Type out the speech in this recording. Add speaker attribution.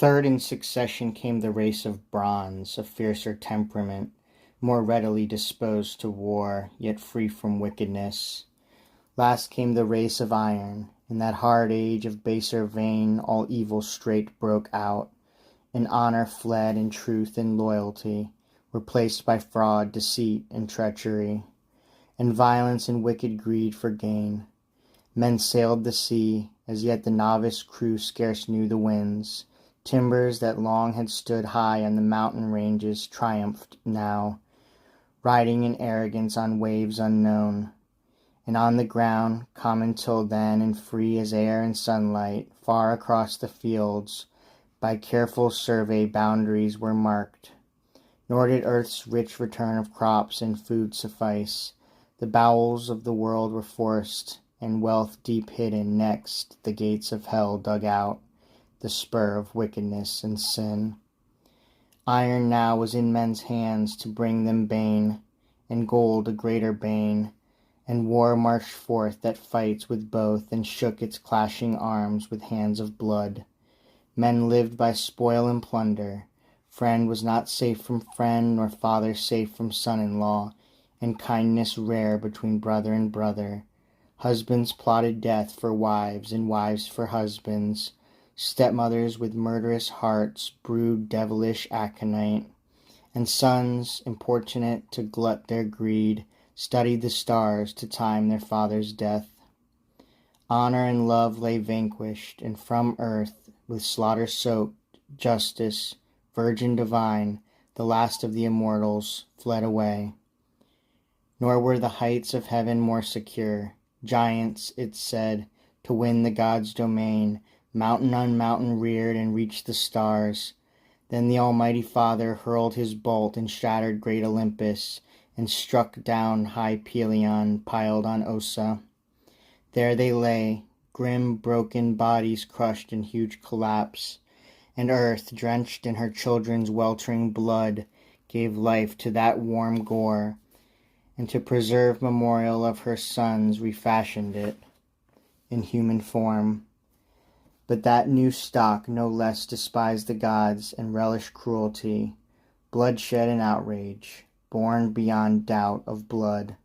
Speaker 1: Third in succession came the race of bronze, of fiercer temperament, more readily disposed to war, yet free from wickedness. Last came the race of iron. In that hard age of baser vein all evil straight broke out, and honor fled, and truth and loyalty were placed by fraud, deceit, and treachery, and violence and wicked greed for gain. Men sailed the sea, as yet the novice crew scarce knew the winds. Timbers that long had stood high on the mountain ranges triumphed now, riding in arrogance on waves unknown. And on the ground, common till then and free as air and sunlight, far across the fields, by careful survey boundaries were marked. Nor did earth's rich return of crops and food suffice. The bowels of the world were forced, and wealth deep hidden next the gates of hell dug out, the spur of wickedness and sin. Iron now was in men's hands to bring them bane, and gold a greater bane, and war marched forth that fights with both, and shook its clashing arms with hands of blood. Men lived by spoil and plunder. Friend was not safe from friend, nor father safe from son-in-law, and kindness rare between brother and brother. Husbands plotted death for wives, and wives for husbands. Stepmothers with murderous hearts brewed devilish aconite, and sons, importunate to glut their greed, studied the stars to time their father's death. Honor and love lay vanquished, and from earth, with slaughter soaked, justice, virgin divine, the last of the immortals, fled away. Nor were the heights of heaven more secure. Giants, it said, to win the gods' domain, mountain on mountain reared and reached the stars. Then the Almighty Father hurled his bolt and shattered great Olympus, and struck down high Pelion piled on Ossa. There they lay, grim broken bodies crushed in huge collapse, and earth, drenched in her children's weltering blood, gave life to that warm gore, and to preserve memorial of her sons refashioned it in human form. But that new stock no less despised the gods and relished cruelty, bloodshed and outrage, born beyond doubt of blood.